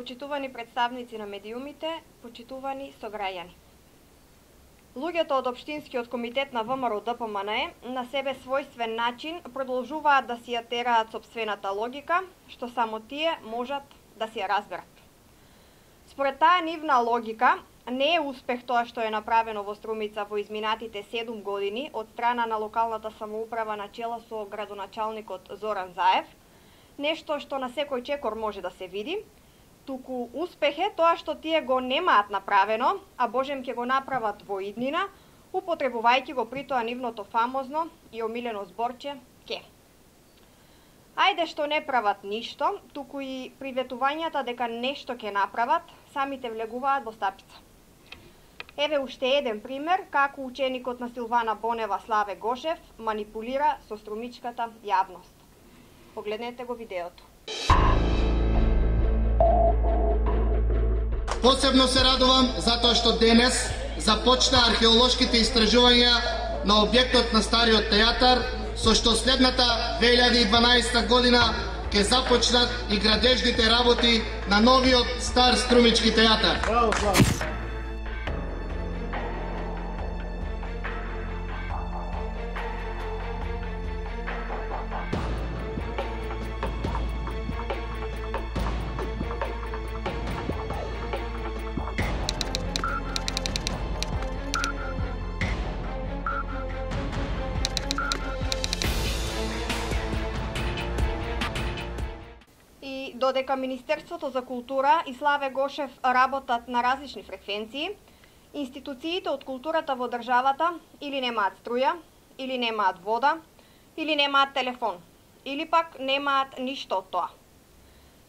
почитувани представници на медиумите, почитувани сограѓани. Луѓето од Општинскиот комитет на ВМРО ДПМНЕ на себе својствен начин продолжуваат да си ја тераат сопствената логика, што само тие можат да си ја разберат. Според таа нивна логика, не е успех тоа што е направено во Струмица во изминатите 7 години од страна на локалната самоуправа на чела со градоначалникот Зоран Заев, нешто што на секој чекор може да се види, туку успех е тоа што тие го немаат направено, а Божем ќе го направат во иднина, употребувајќи го при тоа нивното фамозно и омилено зборче ке. Ајде што не прават ништо, туку и приветувањата дека нешто ќе направат, самите влегуваат во стапица. Еве уште еден пример како ученикот на Силвана Бонева Славе Гошев манипулира со струмичката јавност. Погледнете го видеото. Посебно се радувам затоа што денес започна археолошките истражувања на објектот на Стариот театар, со што следната 2012 година ќе започнат и градежните работи на новиот Стар Струмички театар. Браво, браво. Додека Министерството за култура и Славе Гошев работат на различни фреквенции, институциите од културата во државата или немаат струја, или немаат вода, или немаат телефон, или пак немаат ништо од тоа.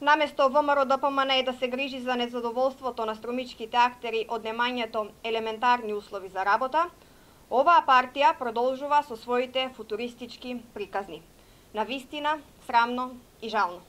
Наместо ВМРО ДПМНЕ да се грижи за незадоволството на струмичките актери од немањето елементарни услови за работа, оваа партија продолжува со своите футуристички приказни. Навистина, срамно и жално.